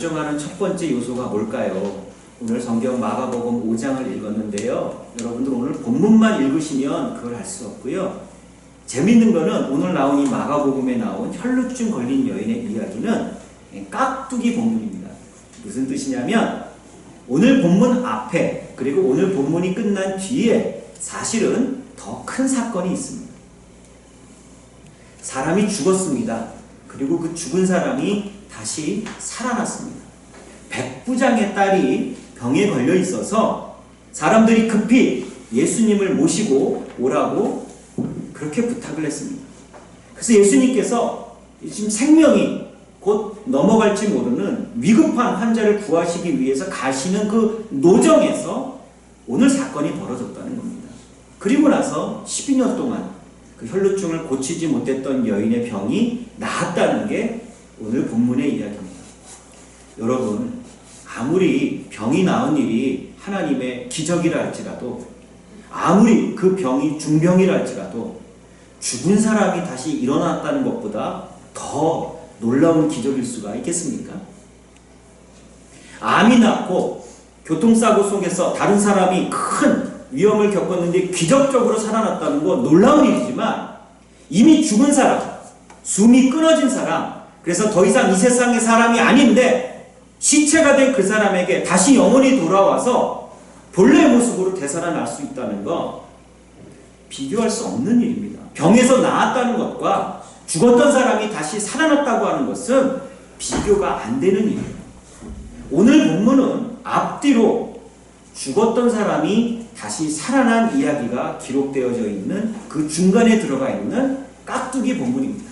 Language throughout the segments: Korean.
결정하는 첫 번째 요소가 뭘까요? 오늘 성경 마가복음 5장을 읽었는데요. 여러분들 오늘 본문만 읽으시면 그걸 알 수 없고요. 재밌는 거는 오늘 나온 이 마가복음에 나온 혈루증 걸린 여인의 이야기는 깍두기 본문입니다. 무슨 뜻이냐면 오늘 본문 앞에 그리고 오늘 본문이 끝난 뒤에 사실은 더 큰 사건이 있습니다. 사람이 죽었습니다. 그리고 그 죽은 사람이 다시 살아났습니다. 백부장의 딸이 병에 걸려 있어서 사람들이 급히 예수님을 모시고 오라고 그렇게 부탁을 했습니다. 그래서 예수님께서 지금 생명이 곧 넘어갈지 모르는 위급한 환자를 구하시기 위해서 가시는 그 노정에서 오늘 사건이 벌어졌다는 겁니다. 그리고 나서 12년 동안 그 혈루증을 고치지 못했던 여인의 병이 나았다는 게 오늘 본문의 이야기입니다. 여러분, 아무리 병이 나은 일이 하나님의 기적이라 할지라도, 아무리 그 병이 중병이라 할지라도 죽은 사람이 다시 일어났다는 것보다 더 놀라운 기적일 수가 있겠습니까? 암이 났고 교통사고 속에서 다른 사람이 큰 위험을 겪었는데 기적적으로 살아났다는 건 놀라운 일이지만, 이미 죽은 사람, 숨이 끊어진 사람, 그래서 더 이상 이 세상의 사람이 아닌데 시체가 된 그 사람에게 다시 영혼이 돌아와서 본래의 모습으로 되살아날 수 있다는 거 비교할 수 없는 일입니다. 병에서 나았다는 것과 죽었던 사람이 다시 살아났다고 하는 것은 비교가 안 되는 일이에요. 오늘 본문은 앞뒤로 죽었던 사람이 다시 살아난 이야기가 기록되어져 있는 그 중간에 들어가 있는 깍두기 본문입니다.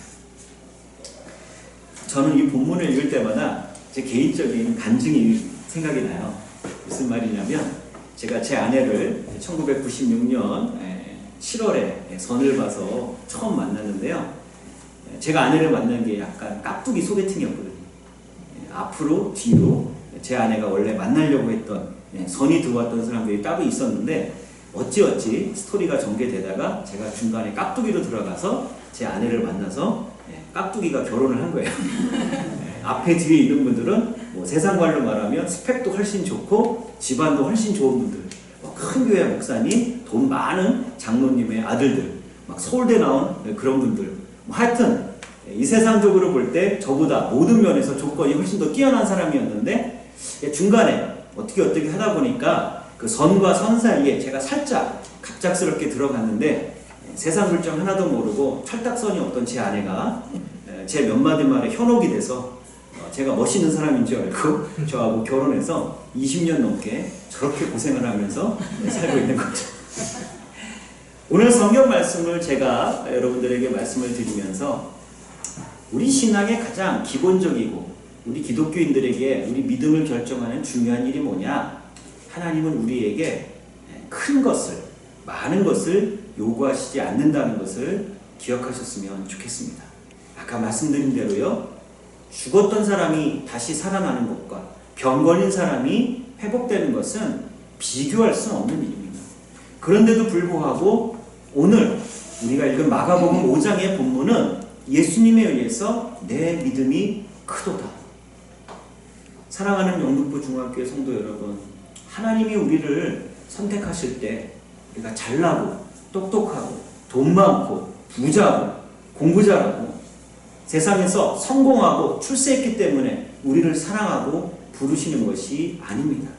저는 이 본문을 읽을 때마다 제 개인적인 간증이 생각이 나요. 무슨 말이냐면, 제가 제 아내를 1996년 7월에 선을 봐서 처음 만났는데요. 제가 아내를 만난 게 약간 깍두기 소개팅이었거든요. 앞으로 뒤로 제 아내가 원래 만나려고 했던 선이 들어왔던 사람들이 따로 있었는데 어찌어찌 스토리가 전개되다가 제가 중간에 깍두기로 들어가서 제 아내를 만나서 깍두기가 결혼을 한 거예요. 앞에 뒤에 있는 분들은 뭐 세상말로 말하면 스펙도 훨씬 좋고 집안도 훨씬 좋은 분들, 큰 교회 목사님, 돈 많은 장로님의 아들들, 막 서울대 나온 그런 분들, 하여튼 이 세상적으로 볼 때 저보다 모든 면에서 조건이 훨씬 더 뛰어난 사람이었는데, 중간에 어떻게 하다 보니까 그 선과 선 사이에 제가 살짝 갑작스럽게 들어갔는데, 세상 물정 하나도 모르고 철딱선이 없던 제 아내가 제 몇 마디 말에 현혹이 돼서 제가 멋있는 사람인 줄 알고 저하고 결혼해서 20년 넘게 저렇게 고생을 하면서 살고 있는 거죠. 오늘 성경 말씀을 제가 여러분들에게 말씀을 드리면서 우리 신앙의 가장 기본적이고 우리 기독교인들에게 우리 믿음을 결정하는 중요한 일이 뭐냐? 하나님은 우리에게 큰 것을, 많은 것을 요구하시지 않는다는 것을 기억하셨으면 좋겠습니다. 아까 말씀드린 대로요, 죽었던 사람이 다시 살아나는 것과 병 걸린 사람이 회복되는 것은 비교할 수 없는 일입니다. 그런데도 불구하고 오늘 우리가 읽은 마가복음 5장의 본문은 예수님에 의해서 내 믿음이 크도다. 사랑하는 영등포 중학교의 성도 여러분, 하나님이 우리를 선택하실 때 우리가 잘나고 똑똑하고 돈 많고 부자고 공부 잘하고 세상에서 성공하고 출세했기 때문에 우리를 사랑하고 부르시는 것이 아닙니다.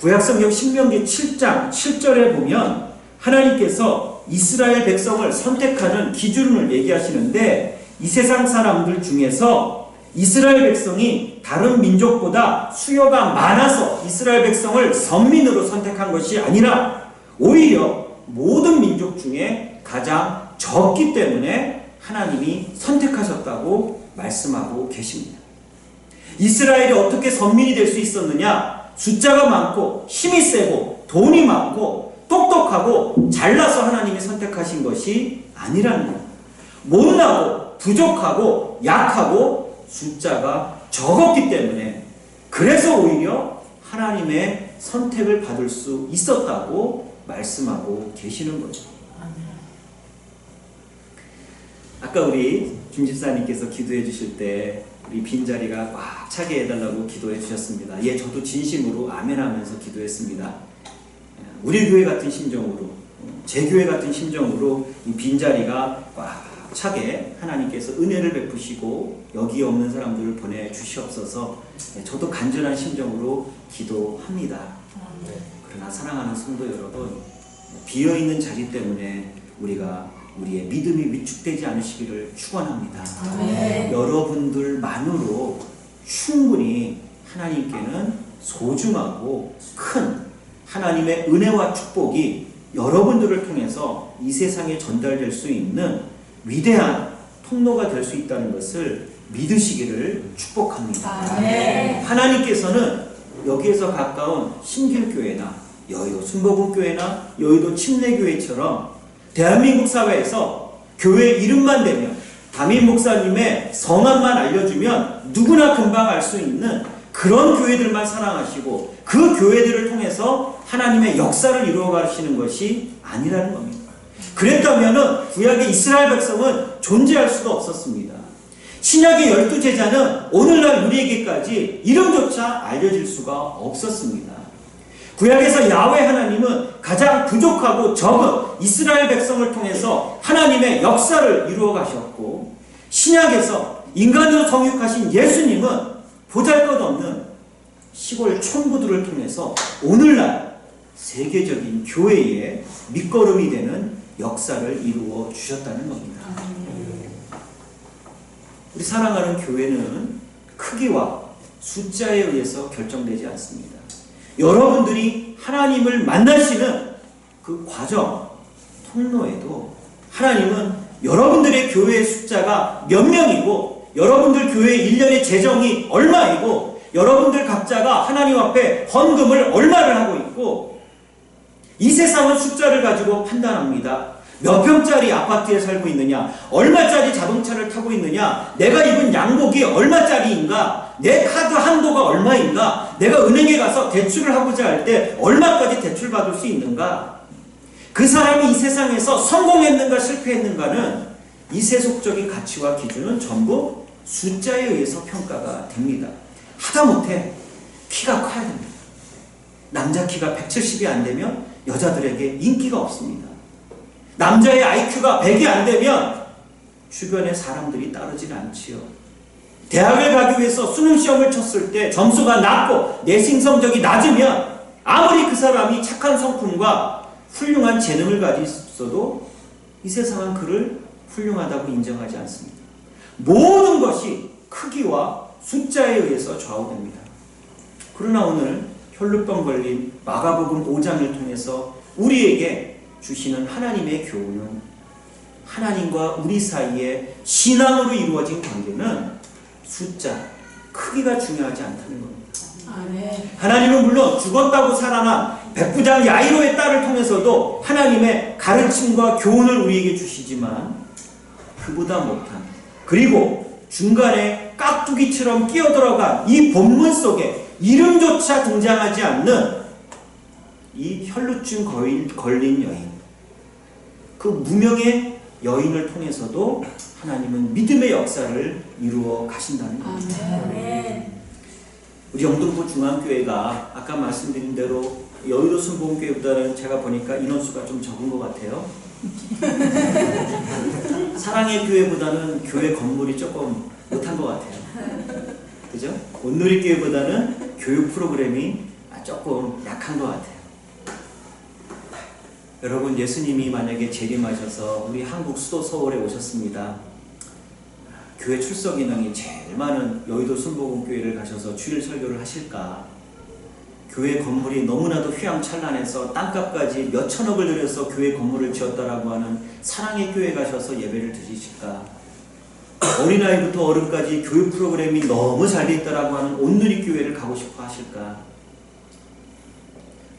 구약성경 신명기 7장 7절에 보면 하나님께서 이스라엘 백성을 선택하는 기준을 얘기하시는데, 이 세상 사람들 중에서 이스라엘 백성이 다른 민족보다 수요가 많아서 이스라엘 백성을 선민으로 선택한 것이 아니라 오히려 모든 민족 중에 가장 적기 때문에 하나님이 선택하셨다고 말씀하고 계십니다. 이스라엘이 어떻게 선민이 될 수 있었느냐? 숫자가 많고 힘이 세고 돈이 많고 똑똑하고 잘나서 하나님이 선택하신 것이 아니라는 겁니다. 못나고 부족하고 약하고 숫자가 적었기 때문에, 그래서 오히려 하나님의 선택을 받을 수 있었다고 말씀하고 계시는 거죠. 아까 우리 김 집사님께서 기도해 주실 때 우리 빈자리가 꽉 차게 해달라고 기도해 주셨습니다. 예, 저도 진심으로 아멘하면서 기도했습니다. 우리 교회 같은 심정으로, 제 교회 같은 심정으로 이 빈자리가 꽉 차게 하나님께서 은혜를 베푸시고 여기 없는 사람들을 보내주시옵소서. 저도 간절한 심정으로 기도합니다. 그러나 사랑하는 성도 여러분, 비어있는 자리 때문에 우리의 믿음이 위축되지 않으시기를 축원합니다. 여러분들만으로 충분히 하나님께는 소중하고 큰 하나님의 은혜와 축복이 여러분들을 통해서 이 세상에 전달될 수 있는 위대한 통로가 될 수 있다는 것을 믿으시기를 축복합니다. 하나님께서는 여기에서 가까운 신길교회나 여의도 순복음교회나 여의도 침례교회처럼 대한민국 사회에서 교회 이름만 대면 담임 목사님의 성함만 알려주면 누구나 금방 알 수 있는 그런 교회들만 사랑하시고 그 교회들을 통해서 하나님의 역사를 이루어 가시는 것이 아니라는 겁니다. 그랬다면 구약의 이스라엘 백성은 존재할 수가 없었습니다. 신약의 12제자는 오늘날 우리에게까지 이름조차 알려질 수가 없었습니다. 구약에서 야훼 하나님은 가장 부족하고 적은 이스라엘 백성을 통해서 하나님의 역사를 이루어 가셨고, 신약에서 인간으로 성육하신 예수님은 보잘것없는 시골 총부들을 통해서 오늘날 세계적인 교회의 밑거름이 되는 역사를 이루어 주셨다는 겁니다. 우리 사랑하는 교회는 크기와 숫자에 의해서 결정되지 않습니다. 여러분들이 하나님을 만나시는 그 과정, 통로에도 하나님은 여러분들의 교회의 숫자가 몇 명이고 여러분들 교회 1년의 재정이 얼마이고 여러분들 각자가 하나님 앞에 헌금을 얼마를 하고 있고, 이 세상은 숫자를 가지고 판단합니다. 몇 평짜리 아파트에 살고 있느냐, 얼마짜리 자동차를 타고 있느냐, 내가 입은 양복이 얼마짜리인가, 내 카드 한도가 얼마인가, 내가 은행에 가서 대출을 하고자 할 때 얼마까지 대출받을 수 있는가, 그 사람이 이 세상에서 성공했는가 실패했는가는 이 세속적인 가치와 기준은 전부 숫자에 의해서 평가가 됩니다. 하다못해 키가 커야 됩니다. 남자 키가 170이 안 되면 여자들에게 인기가 없습니다. 남자의 IQ가 100이 안 되면 주변에 사람들이 따르질 않지요. 대학을 가기 위해서 수능시험을 쳤을 때 점수가 낮고 내신 성적이 낮으면 아무리 그 사람이 착한 성품과 훌륭한 재능을 가지고 있어도 이 세상은 그를 훌륭하다고 인정하지 않습니다. 모든 것이 크기와 숫자에 의해서 좌우됩니다. 그러나 오늘 혈루병 걸린 마가복음 5장을 통해서 우리에게 주시는 하나님의 교훈은 하나님과 우리 사이에 신앙으로 이루어진 관계는 숫자, 크기가 중요하지 않다는 겁니다. 하나님은 물론 죽었다고 살아난 백부장 야이로의 딸을 통해서도 하나님의 가르침과 교훈을 우리에게 주시지만 그보다 못한, 그리고 중간에 깍두기처럼 끼어들어간 이 본문 속에 이름조차 등장하지 않는 이 혈루증 걸린 여인, 그 무명의 여인을 통해서도 하나님은 믿음의 역사를 이루어 가신다는 겁니다. 우리 영등포 중앙교회가 아까 말씀드린 대로 여의도 순복음교회보다는 제가 보니까 인원수가 좀 적은 것 같아요. 사랑의 교회보다는 교회 건물이 조금 못한 것 같아요. 그죠? 온누리 교회보다는 교육 프로그램이 조금 약한 것 같아요. 여러분, 예수님이 만약에 재림하셔서 우리 한국 수도 서울에 오셨습니다. 교회 출석 인원이 제일 많은 여의도 순복음교회를 가셔서 주일 설교를 하실까? 교회 건물이 너무나도 휘황찬란해서 땅값까지 몇 천억을 들여서 교회 건물을 지었다라고 하는 사랑의 교회 가셔서 예배를 드리실까? 어린아이부터 어른까지 교육 프로그램이 너무 잘 돼 있다라고 하는 온누리 교회를 가고 싶어 하실까?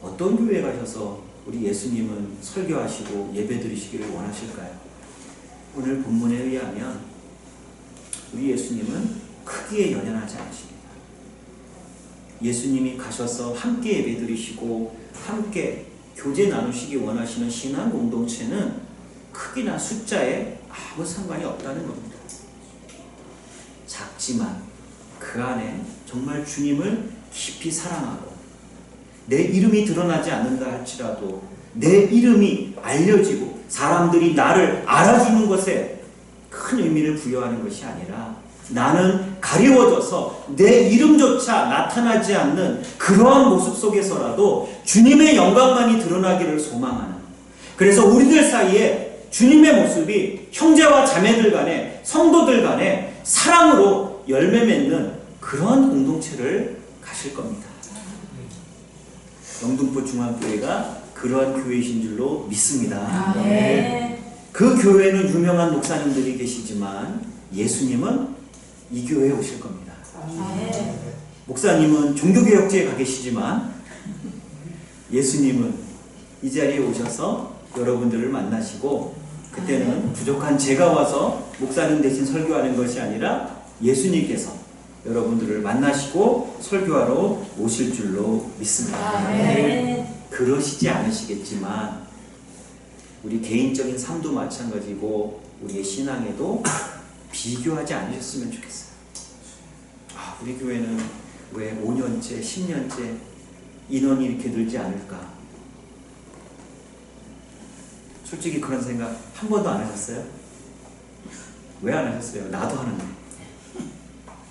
어떤 교회에 가셔서 우리 예수님은 설교하시고 예배 드리시기를 원하실까요? 오늘 본문에 의하면 우리 예수님은 크기에 연연하지 않으십니다. 예수님이 가셔서 함께 예배 드리시고 함께 교제 나누시기 원하시는 신앙 공동체는 크기나 숫자에 아무 상관이 없다는 겁니다. 작지만 그 안에 정말 주님을 깊이 사랑하고 내 이름이 드러나지 않는다 할지라도 내 이름이 알려지고 사람들이 나를 알아주는 것에 큰 의미를 부여하는 것이 아니라 나는 가리워져서 내 이름조차 나타나지 않는 그러한 모습 속에서라도 주님의 영광만이 드러나기를 소망하는, 그래서 우리들 사이에 주님의 모습이 형제와 자매들 간에 성도들 간에 사랑으로 열매 맺는 그러한 공동체를 가실 겁니다. 영등포 중앙교회가 그러한 교회이신 줄로 믿습니다. 그 교회는 유명한 목사님들이 계시지만 예수님은 이 교회에 오실 겁니다. 목사님은 종교개혁제에 가 계시지만 예수님은 이 자리에 오셔서 여러분들을 만나시고, 그때는 부족한 제가 와서 목사님 대신 설교하는 것이 아니라 예수님께서 여러분들을 만나시고 설교하러 오실 줄로 믿습니다. 그러시지 않으시겠지만 우리 개인적인 삶도 마찬가지고 우리의 신앙에도 비교하지 않으셨으면 좋겠어요. 우리 교회는 왜 5년째, 10년째 인원이 이렇게 늘지 않을까? 솔직히 그런 생각 한 번도 안 하셨어요? 왜 안 하셨어요? 나도 하는데.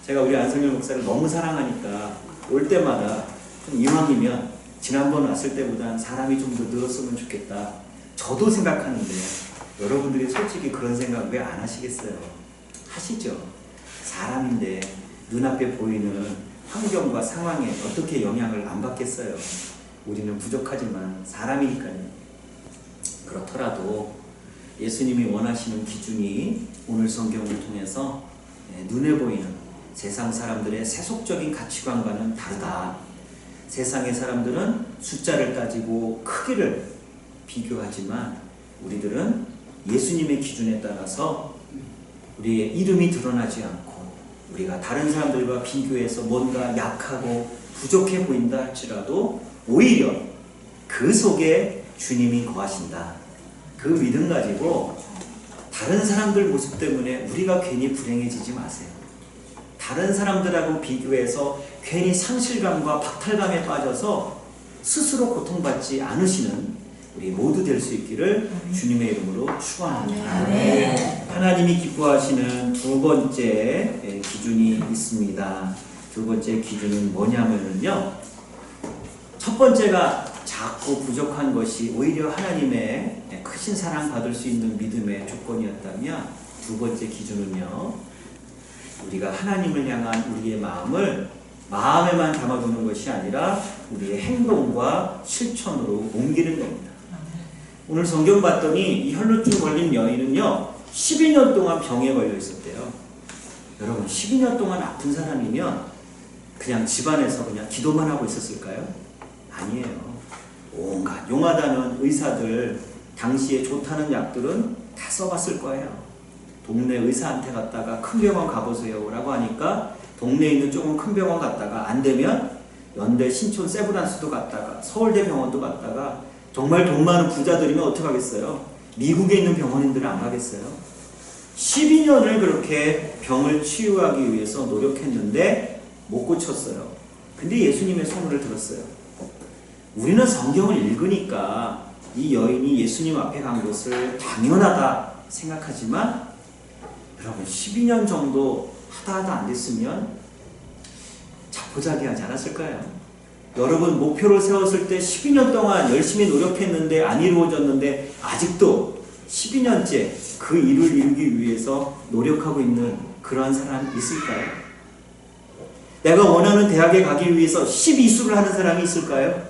제가 우리 안성열 목사를 너무 사랑하니까 올 때마다 좀 이왕이면 지난번 왔을 때보단 사람이 좀 더 늘었으면 좋겠다. 저도 생각하는데 여러분들이 솔직히 그런 생각 왜 안 하시겠어요? 하시죠. 사람인데 눈앞에 보이는 환경과 상황에 어떻게 영향을 안 받겠어요? 우리는 부족하지만 사람이니까요. 그렇더라도 예수님이 원하시는 기준이 오늘 성경을 통해서 눈에 보이는 세상 사람들의 세속적인 가치관과는 다르다. 세상의 사람들은 숫자를 따지고 크기를 비교하지만 우리들은 예수님의 기준에 따라서 우리의 이름이 드러나지 않고 우리가 다른 사람들과 비교해서 뭔가 약하고 부족해 보인다 할지라도 오히려 그 속에 주님이 거하신다. 그 믿음 가지고 다른 사람들 모습 때문에 우리가 괜히 불행해지지 마세요. 다른 사람들하고 비교해서 괜히 상실감과 박탈감에 빠져서 스스로 고통받지 않으시는 우리 모두 될 수 있기를 주님의 이름으로 축원합니다. 하나님이 기뻐하시는 두 번째 기준이 있습니다. 두 번째 기준은 뭐냐면요, 첫 번째가 작고 부족한 것이 오히려 하나님의 크신 사랑 받을 수 있는 믿음의 조건이었다면, 두 번째 기준은요, 우리가 하나님을 향한 우리의 마음을 마음에만 담아두는 것이 아니라 우리의 행동과 실천으로 옮기는 겁니다. 오늘 성경 봤더니 이 혈루증 걸린 여인은요 12년 동안 병에 걸려 있었대요. 여러분, 12년 동안 아픈 사람이면 그냥 집안에서 그냥 기도만 하고 있었을까요? 아니에요. 온갖 용하다는 의사들, 당시에 좋다는 약들은 다 써봤을 거예요. 동네 의사한테 갔다가 큰 병원 가보세요 라고 하니까 동네에 있는 조금 큰 병원 갔다가 안 되면 연대, 신촌, 세브란스도 갔다가 서울대 병원도 갔다가, 정말 돈 많은 부자들이면 어떻게 하겠어요? 미국에 있는 병원인들은 안 가겠어요? 12년을 그렇게 병을 치유하기 위해서 노력했는데 못 고쳤어요. 근데 예수님의 소문을 들었어요. 우리는 성경을 읽으니까 이 여인이 예수님 앞에 간 것을 당연하다 생각하지만, 여러분 12년 정도 하다 안 됐으면 자포자기하지 않았을까요? 여러분 목표를 세웠을 때 12년 동안 열심히 노력했는데 안 이루어졌는데 아직도 12년째 그 일을 이루기 위해서 노력하고 있는 그러한 사람이 있을까요? 내가 원하는 대학에 가기 위해서 12수를 하는 사람이 있을까요?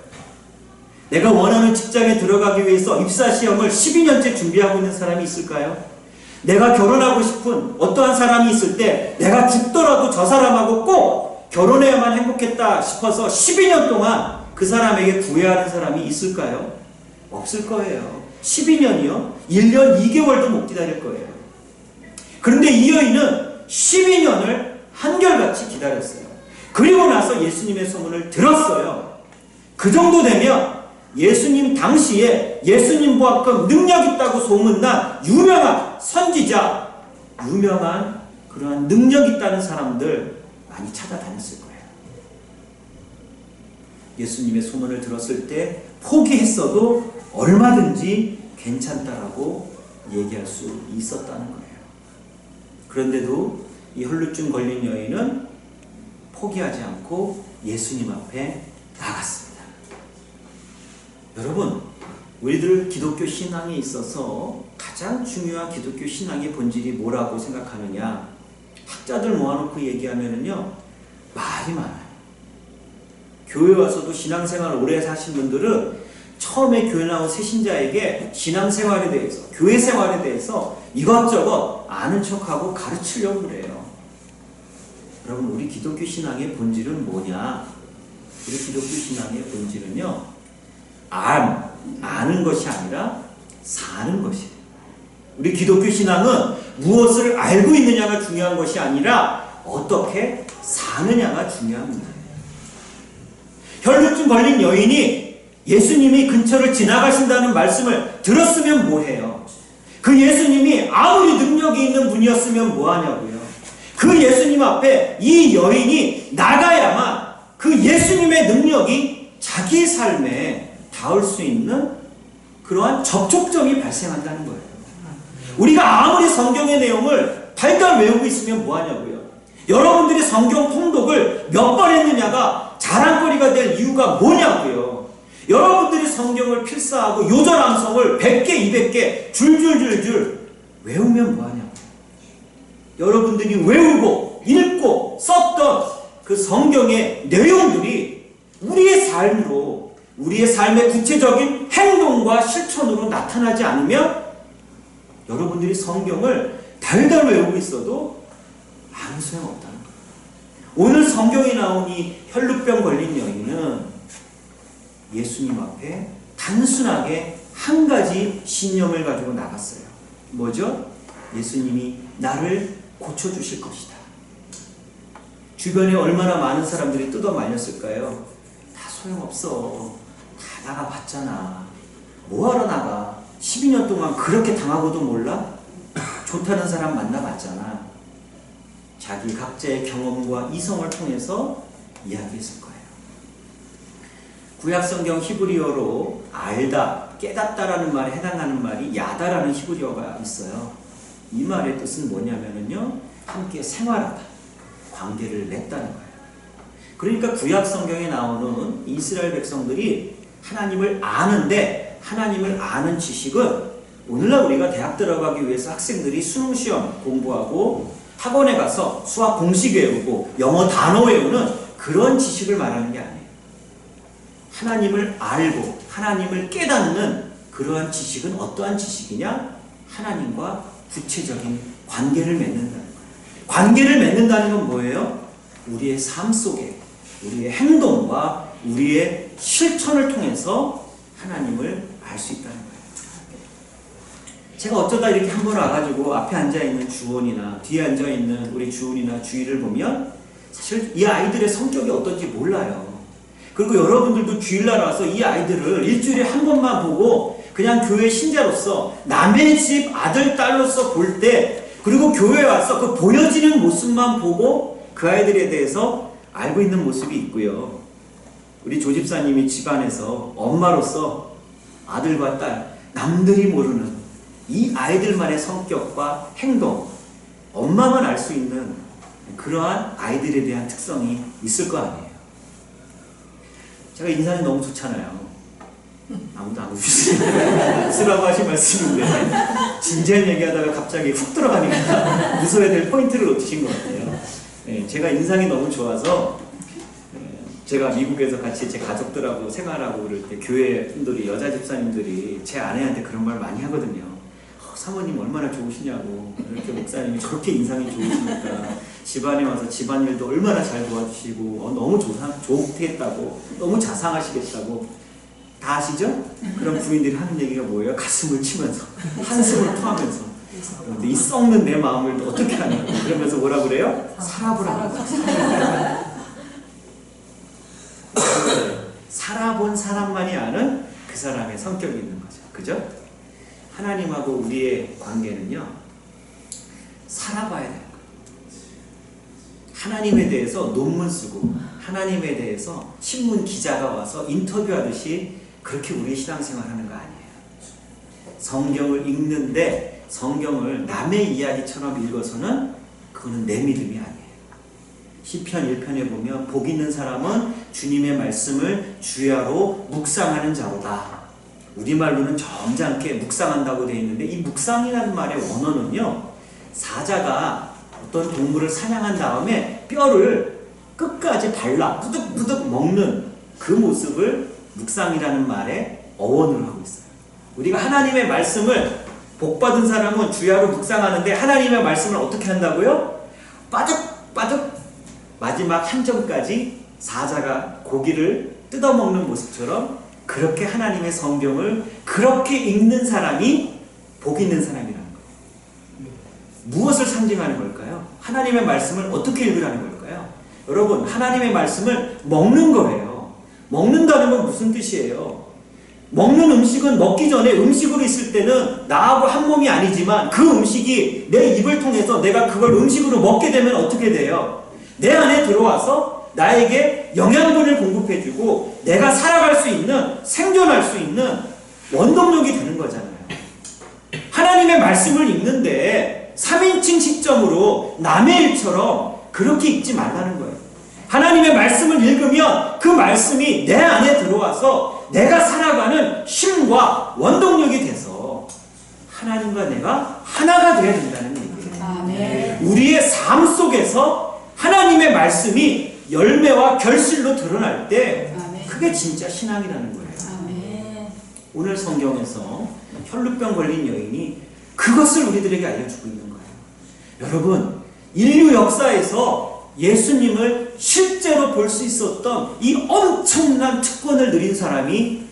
내가 원하는 직장에 들어가기 위해서 입사시험을 12년째 준비하고 있는 사람이 있을까요? 내가 결혼하고 싶은 어떠한 사람이 있을 때 내가 죽더라도 저 사람하고 꼭 결혼해야만 행복했다 싶어서 12년 동안 그 사람에게 구애하는 사람이 있을까요? 없을 거예요. 12년이요? 1년 2개월도 못 기다릴 거예요. 그런데 이 여인은 12년을 한결같이 기다렸어요. 그리고 나서 예수님의 소문을 들었어요. 그 정도 되면 예수님 당시에 예수님보다 능력 있다고 소문난 유명한 선지자, 유명한 그러한 능력 있다는 사람들 많이 찾아다녔을 거예요. 예수님의 소문을 들었을 때 포기했어도 얼마든지 괜찮다라고 얘기할 수 있었다는 거예요. 그런데도 이 혈루증 걸린 여인은 포기하지 않고 예수님 앞에 나갔습니다. 여러분, 우리들 기독교 신앙에 있어서 가장 중요한 기독교 신앙의 본질이 뭐라고 생각하느냐? 학자들 모아놓고 얘기하면은요, 말이 많아요. 교회 와서도 신앙생활을 오래 사신 분들은 처음에 교회 나온 새신자에게 신앙생활에 대해서, 교회 생활에 대해서 이것저것 아는 척하고 가르치려고 그래요. 여러분, 우리 기독교 신앙의 본질은 뭐냐? 우리 기독교 신앙의 본질은요, 아는 것이 아니라 사는 것이에요. 우리 기독교 신앙은 무엇을 알고 있느냐가 중요한 것이 아니라 어떻게 사느냐가 중요합니다. 혈루증 걸린 여인이 예수님이 근처를 지나가신다는 말씀을 들었으면 뭐해요? 그 예수님이 아무리 능력이 있는 분이었으면 뭐하냐고요? 그 예수님 앞에 이 여인이 나가야만 그 예수님의 능력이 자기 삶에 닿을 수 있는 그러한 접촉점이 발생한다는 거예요. 우리가 아무리 성경의 내용을 달달 외우고 있으면 뭐하냐고요? 여러분들이 성경 통독을 몇 번 했느냐가 자랑거리가 될 이유가 뭐냐고요? 여러분들이 성경을 필사하고 요절암성을 100개, 200개 줄줄줄줄 외우면 뭐하냐고요? 여러분들이 외우고 읽고 썼던 그 성경의 내용들이 우리의 삶으로, 우리의 삶의 구체적인 행동과 실천으로 나타나지 않으면 여러분들이 성경을 달달 외우고 있어도 아무 소용없다는 거예요. 오늘 성경에 나온 이 혈루병 걸린 여인은 예수님 앞에 단순하게 한 가지 신념을 가지고 나갔어요. 뭐죠? 예수님이 나를 고쳐주실 것이다. 주변에 얼마나 많은 사람들이 뜯어 말렸을까요? 다 소용없어. 다 나가봤잖아. 뭐하러 나가? 12년 동안 그렇게 당하고도 몰라? 좋다는 사람 만나봤잖아. 자기 각자의 경험과 이성을 통해서 이야기했을 거예요. 구약성경 히브리어로 알다, 깨닫다라는 말에 해당하는 말이 야다라는 히브리어가 있어요. 이 말의 뜻은 뭐냐면요, 함께 생활하다, 관계를 맺다는 거예요. 그러니까 구약성경에 나오는 이스라엘 백성들이 하나님을 아는데, 하나님을 아는 지식은 오늘날 우리가 대학 들어가기 위해서 학생들이 수능시험 공부하고 학원에 가서 수학 공식 외우고 영어 단어 외우는 그런 지식을 말하는 게 아니에요. 하나님을 알고 하나님을 깨닫는 그러한 지식은 어떠한 지식이냐? 하나님과 구체적인 관계를 맺는다는 거예요. 관계를 맺는다는 건 뭐예요? 우리의 삶 속에 우리의 행동과 우리의 실천을 통해서 하나님을 알 수 있다는 거예요. 제가 어쩌다 이렇게 한 번 와가지고 앞에 앉아있는 주원이나 뒤에 앉아있는 우리 주은이나 주희를 보면 사실 이 아이들의 성격이 어떤지 몰라요. 그리고 여러분들도 주일날 와서 이 아이들을 일주일에 한 번만 보고 그냥 교회 신자로서 남의 집 아들, 딸로서 볼 때, 그리고 교회에 와서 그 보여지는 모습만 보고 그 아이들에 대해서 알고 있는 모습이 있고요. 우리 조집사님이 집안에서 엄마로서 아들과 딸, 남들이 모르는 이 아이들만의 성격과 행동, 엄마만 알 수 있는 그러한 아이들에 대한 특성이 있을 거 아니에요. 제가 인상이 너무 좋잖아요. 아무도 안 웃으시네요. 쓰라고 하신 말씀인데 진지한 얘기하다가 갑자기 훅 들어가니까 웃어야 될 포인트를 놓치신 것 같아요. 네, 제가 인상이 너무 좋아서 제가 미국에서 같이 제 가족들하고 생활하고 그럴 때 교회 분들이, 여자 집사님들이 제 아내한테 그런 말 많이 하거든요. 사모님 얼마나 좋으시냐고, 이렇게 목사님이 저렇게 인상이 좋으시니까 집안에 와서 집안일도 얼마나 잘 도와주시고 너무 좋겠다고, 너무 자상하시겠다고. 다 아시죠? 그런 부인들이 하는 얘기가 뭐예요? 가슴을 치면서 한숨을 토하면서 이 썩는 내 마음을 어떻게 하냐고 그러면서 뭐라 그래요? 살아보라고. 살아본 사람만이 아는 그 사람의 성격이 있는 거죠. 그죠? 하나님하고 우리의 관계는요, 살아봐야 돼요. 하나님에 대해서 논문 쓰고 하나님에 대해서 신문 기자가 와서 인터뷰하듯이 그렇게 우리 신앙생활하는 거 아니에요. 성경을 읽는데 성경을 남의 이야기처럼 읽어서는 그거는 내 믿음이 아니에요. 시편 1편에 보면 복 있는 사람은 주님의 말씀을 주야로 묵상하는 자로다. 우리말로는 점잖게 묵상한다고 되어 있는데 이 묵상이라는 말의 원어는요, 사자가 어떤 동물을 사냥한 다음에 뼈를 끝까지 발라 부득부득 먹는 그 모습을 묵상이라는 말의 어원으로 하고 있어요. 우리가 하나님의 말씀을 복받은 사람은 주야로 묵상하는데 하나님의 말씀을 어떻게 한다고요? 빠득빠득 마지막 한 점까지 사자가 고기를 뜯어먹는 모습처럼 그렇게 하나님의 성경을 그렇게 읽는 사람이 복 있는 사람이라는 거예요. 무엇을 상징하는 걸까요? 하나님의 말씀을 어떻게 읽으라는 걸까요? 여러분, 하나님의 말씀을 먹는 거예요. 먹는다는 건 무슨 뜻이에요? 먹는 음식은 먹기 전에 음식으로 있을 때는 나하고 한 몸이 아니지만 그 음식이 내 입을 통해서 내가 그걸 음식으로 먹게 되면 어떻게 돼요? 내 안에 들어와서 나에게 영양분을 공급해주고 내가 살아갈 수 있는, 생존할 수 있는 원동력이 되는 거잖아요. 하나님의 말씀을 읽는데 3인칭 시점으로 남의 일처럼 그렇게 읽지 말라는 거예요. 하나님의 말씀을 읽으면 그 말씀이 내 안에 들어와서 내가 살아가는 힘과 원동력이 돼서 하나님과 내가 하나가 되어야 된다는 얘기예요. 아멘. 우리의 삶 속에서 하나님의 말씀이 열매와 결실로 드러날 때 그게 진짜 신앙이라는 거예요. 아멘. 오늘 성경에서 혈루병 걸린 여인이 그것을 우리들에게 알려주고 있는 거예요. 여러분, 인류 역사에서 예수님을 실제로 볼 수 있었던 이 엄청난 특권을 누린 사람이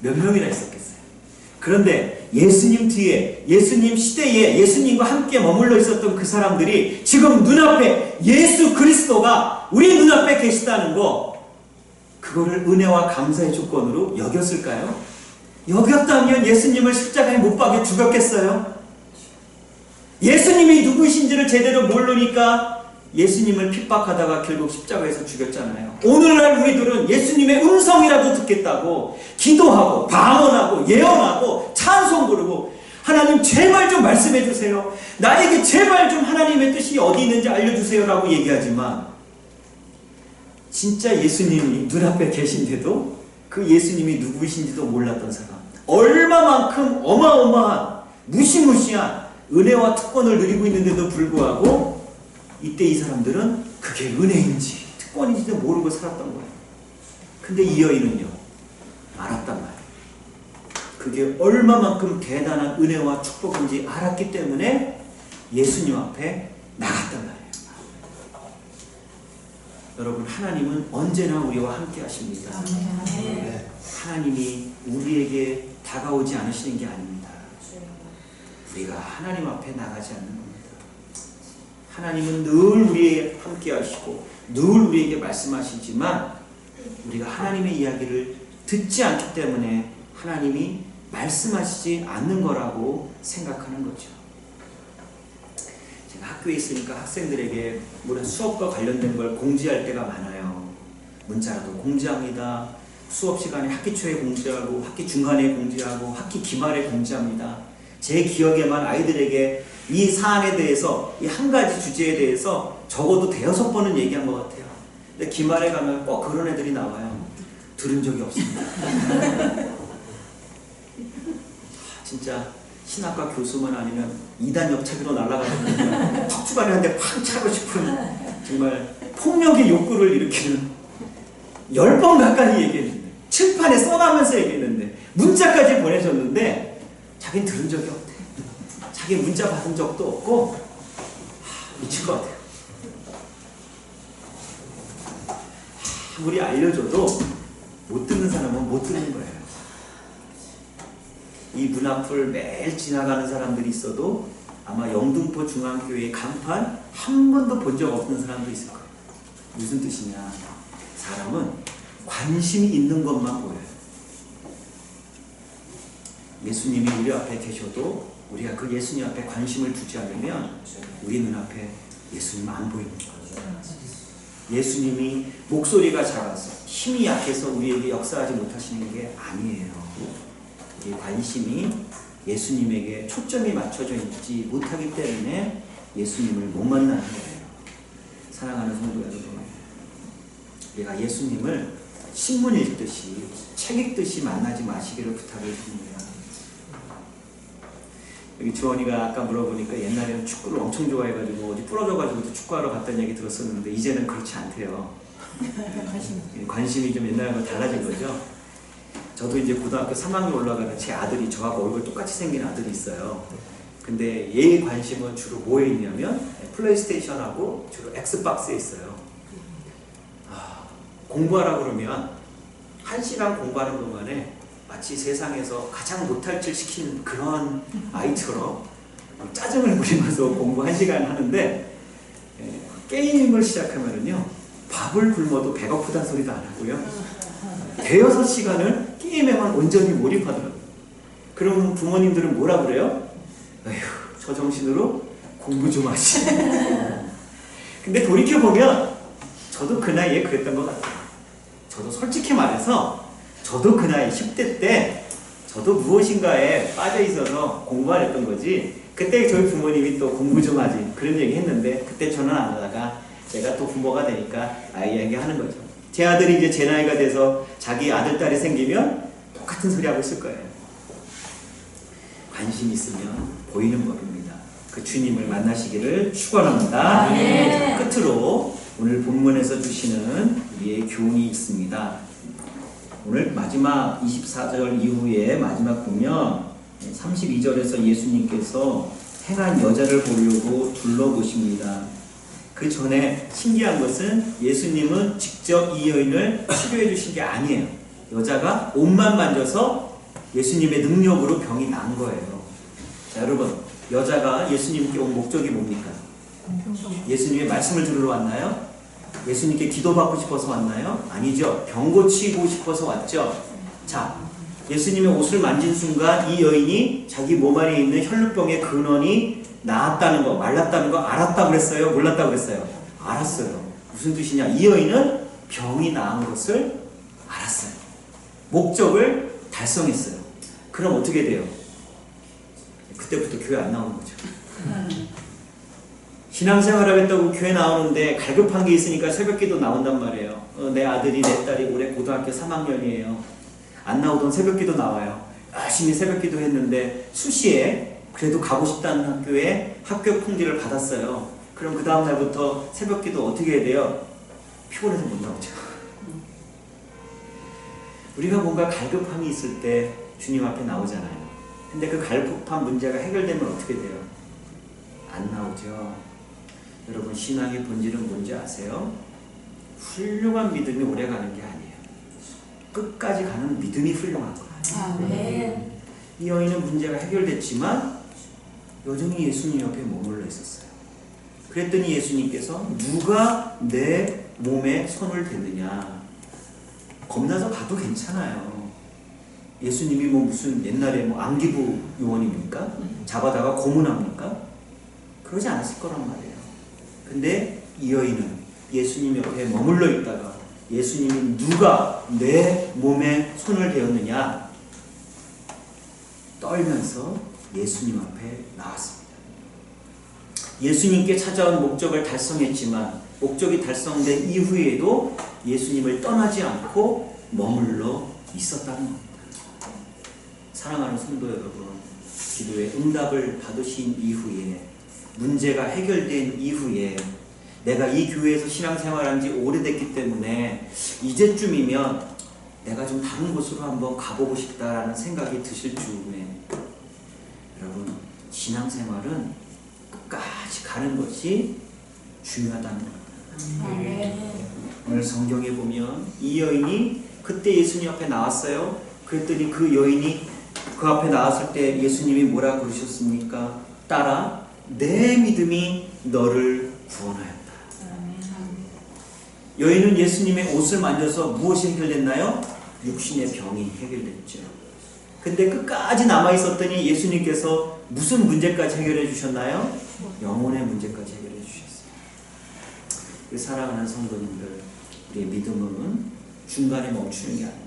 몇 명이나 있었겠어요. 그런데 예수님 뒤에, 예수님 시대에 예수님과 함께 머물러 있었던 그 사람들이 지금 눈앞에 예수 그리스도가 우리 눈앞에 계시다는 거, 그거를 은혜와 감사의 조건으로 여겼을까요? 여겼다면 예수님을 십자가에 못 박여 죽였겠어요? 예수님이 누구신지를 제대로 모르니까 예수님을 핍박하다가 결국 십자가에서 죽였잖아요. 오늘날 우리들은 예수님의 음성이라도 듣겠다고 기도하고 방언하고 예언하고 찬송 부르고 하나님 제발 좀 말씀해 주세요. 나에게 제발 좀 하나님의 뜻이 어디 있는지 알려주세요 라고 얘기하지만 진짜 예수님이 눈앞에 계신데도 그 예수님이 누구이신지도 몰랐던 사람, 얼마만큼 어마어마한 무시무시한 은혜와 특권을 누리고 있는데도 불구하고 이때 이 사람들은 그게 은혜인지 특권인지도 모르고 살았던 거예요. 근데 이 여인은요, 알았단 말이에요. 그게 얼마만큼 대단한 은혜와 축복인지 알았기 때문에 예수님 앞에 나갔단 말이에요. 여러분, 하나님은 언제나 우리와 함께 하십니다. 하나님이 우리에게 다가오지 않으시는 게 아닙니다. 우리가 하나님 앞에 나가지 않는 겁니다. 하나님은 늘 우리에게 함께 하시고 늘 우리에게 말씀하시지만 우리가 하나님의 이야기를 듣지 않기 때문에 하나님이 말씀하시지 않는 거라고 생각하는 거죠. 제가 학교에 있으니까 학생들에게 수업과 관련된 걸 공지할 때가 많아요. 문자라도 공지합니다. 수업 시간에 학기 초에 공지하고 학기 중간에 공지하고 학기 기말에 공지합니다. 제 기억에만 아이들에게 이 사안에 대해서, 이 한 가지 주제에 대해서 적어도 5-6번은 얘기한 것 같아요. 근데 기말에 가면 꼭 그런 애들이 나와요. 들은 적이 없습니다. 진짜 신학과 교수만 아니면 2단 옆차기로 날아가거든요. 턱주발에 한 대 팍 차고 싶은 정말 폭력의 욕구를 일으키는 10번 가까이 얘기했는데, 칠판에 써가면서 얘기했는데, 문자까지 보내줬는데 자기는 들은 적이 없대. 자기 문자 받은 적도 없고 미칠 것 같아요. 아무리 알려줘도 못 듣는 사람은 못 듣는 거예요. 이 문 앞을 매일 지나가는 사람들이 있어도 아마 영등포 중앙교회 간판 한 번도 본 적 없는 사람도 있을 거예요. 무슨 뜻이냐? 사람은 관심이 있는 것만 보여요. 예수님이 우리 앞에 계셔도 우리가 그 예수님 앞에 관심을 두지 않으면 우리 눈앞에 예수님 안 보이는 거예요. 예수님이 목소리가 작아서 힘이 약해서 우리에게 역사하지 못하시는 게 아니에요. 이 관심이 예수님에게 초점이 맞춰져 있지 못하기 때문에 예수님을 못 만나는 거예요. 사랑하는 성도 여러분, 우리가 예수님을 신문 읽듯이 책 읽듯이 만나지 마시기를 부탁을 드립니다. 여기 주원이가 아까 물어보니까 옛날에는 축구를 엄청 좋아해가지고 어디 부러져가지고 축구하러 갔다는 얘기 들었었는데 이제는 그렇지 않대요. 관심이 좀 옛날하고 달라진 거죠. 저도 이제 고등학교 3학년 올라가는 제 아들이 저하고 얼굴 똑같이 생긴 아들이 있어요. 근데 얘의 관심은 주로 뭐에 있냐면 플레이스테이션하고 주로 엑스박스에 있어요. 공부하라 그러면 1시간 공부하는 동안에 마치 세상에서 가장 못할 짓 시키는 그런 아이처럼 짜증을 부리면서 공부 1시간 하는데, 게임을 시작하면은요 밥을 굶어도 배고프다는 소리도 안 하고요, 대여섯 시간을 게임에만 온전히 몰입하더라고요. 그럼 부모님들은 뭐라 그래요? 에휴, 저 정신으로 공부 좀 하시. 근데 돌이켜보면 저도 그 나이에 그랬던 것 같아요. 저도 솔직히 말해서 저도 그 나이 10대 때 저도 무엇인가에 빠져 있어서 공부만 했던 거지, 그때 저희 부모님이 또 공부 좀 하지 그런 얘기 했는데 그때 저는 안 하다가 제가 또 부모가 되니까 아이에게 하는 거죠. 제 아들이 이제 제 나이가 돼서 자기 아들, 딸이 생기면 똑같은 소리 하고 있을 거예요. 관심 있으면 보이는 법입니다. 그 주님을 만나시기를 축원합니다. 네. 끝으로 오늘 본문에서 주시는 우리의 교훈이 있습니다. 오늘 마지막 24절 이후에 마지막 보면 32절에서 예수님께서 행한 여자를 보려고 둘러보십니다. 그 전에 신기한 것은 예수님은 직접 이 여인을 치료해 주신 게 아니에요. 여자가 옷만 만져서 예수님의 능력으로 병이 난 거예요. 자, 여러분, 여자가 예수님께 온 목적이 뭡니까? 예수님의 말씀을 들으러 왔나요? 예수님께 기도받고 싶어서 왔나요? 아니죠. 병 고치고 싶어서 왔죠. 자, 예수님의 옷을 만진 순간 이 여인이 자기 몸 안에 있는 혈루병의 근원이 나았다는 거, 말랐다는 거 알았다고 그랬어요? 몰랐다고 그랬어요? 알았어요. 무슨 뜻이냐? 이 여인은 병이 나은 것을 알았어요. 목적을 달성했어요. 그럼 어떻게 돼요? 그때부터 교회 안 나오는 거죠. 신앙생활 하겠다고 교회 나오는데 갈급한 게 있으니까 새벽기도 나온단 말이에요. 내 아들이, 내 딸이 올해 고등학교 3학년이에요. 안 나오던 새벽기도 나와요. 열심히 새벽기도 했는데 수시에 그래도 가고 싶다는 학교에 학교 통지를 받았어요. 그럼 그 다음 날부터 새벽기도 어떻게 해야 돼요? 피곤해서 못 나오죠. 우리가 뭔가 갈급함이 있을 때 주님 앞에 나오잖아요. 근데 그 갈급한 문제가 해결되면 어떻게 돼요? 안 나오죠. 여러분, 신앙의 본질은 뭔지 아세요? 훌륭한 믿음이 오래가는 게 아니에요. 끝까지 가는 믿음이 훌륭한 거예요. 네. 이 여인은 문제가 해결됐지만 여전히 예수님 옆에 머물러 있었어요. 그랬더니 예수님께서 누가 내 몸에 손을 댔느냐. 겁나서 가도 괜찮아요. 예수님이 뭐 무슨 옛날에 뭐 안기부 요원입니까? 잡아다가 고문합니까? 그러지 않았을 거란 말이에요. 근데 이 여인은 예수님 옆에 머물러 있다가 예수님이 누가 내 몸에 손을 대었느냐 떨면서 예수님 앞에 나왔습니다. 예수님께 찾아온 목적을 달성했지만 목적이 달성된 이후에도 예수님을 떠나지 않고 머물러 있었다는 겁니다. 사랑하는 성도 여러분, 기도의 응답을 받으신 이후에, 문제가 해결된 이후에, 내가 이 교회에서 신앙생활한 지 오래됐기 때문에 이제쯤이면 내가 좀 다른 곳으로 한번 가보고 싶다라는 생각이 드실 즈음에, 여러분, 신앙생활은 끝까지 가는 것이 중요하다는 겁니다. 오늘 성경에 보면 이 여인이 그때 예수님 앞에 나왔어요. 그랬더니 그 여인이 그 앞에 나왔을 때 예수님이 뭐라 그러셨습니까? 딸아, 내 믿음이 너를 구원하였다. 여인은 예수님의 옷을 만져서 무엇이 해결됐나요? 육신의 병이 해결됐죠. 근데 끝까지 남아있었더니 예수님께서 무슨 문제까지 해결해 주셨나요? 영혼의 문제까지 해결해 주셨어요. 그 사랑하는 성도님들, 우리의 믿음은 중간에 멈추는 게 아닙니다.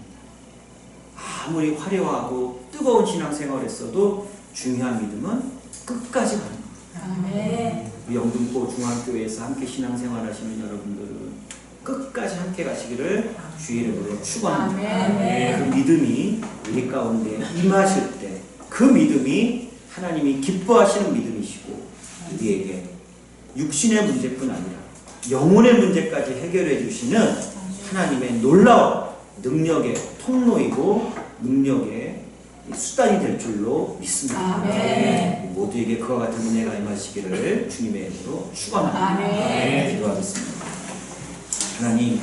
아무리 화려하고 뜨거운 신앙생활을 했어도 중요한 믿음은 끝까지 가는 거예요. 아멘. 우리 영등포 중앙교회에서 함께 신앙생활 하시는 여러분들은 끝까지 함께 가시기를 주의 이름으로 축원합니다. 아멘. 그 믿음이 우리 가운데 임하실 때 그 믿음이 하나님이 기뻐하시는 믿음이시고 우리에게 육신의 문제뿐 아니라 영혼의 문제까지 해결해 주시는 하나님의 놀라운 능력의 통로이고 능력의 수단이 될 줄로 믿습니다. 아멘. 모두에게 그와 같은 은혜가 임하시기를 주님의 이름으로 축원합니다. 아멘. 기도하겠습니다. 하나님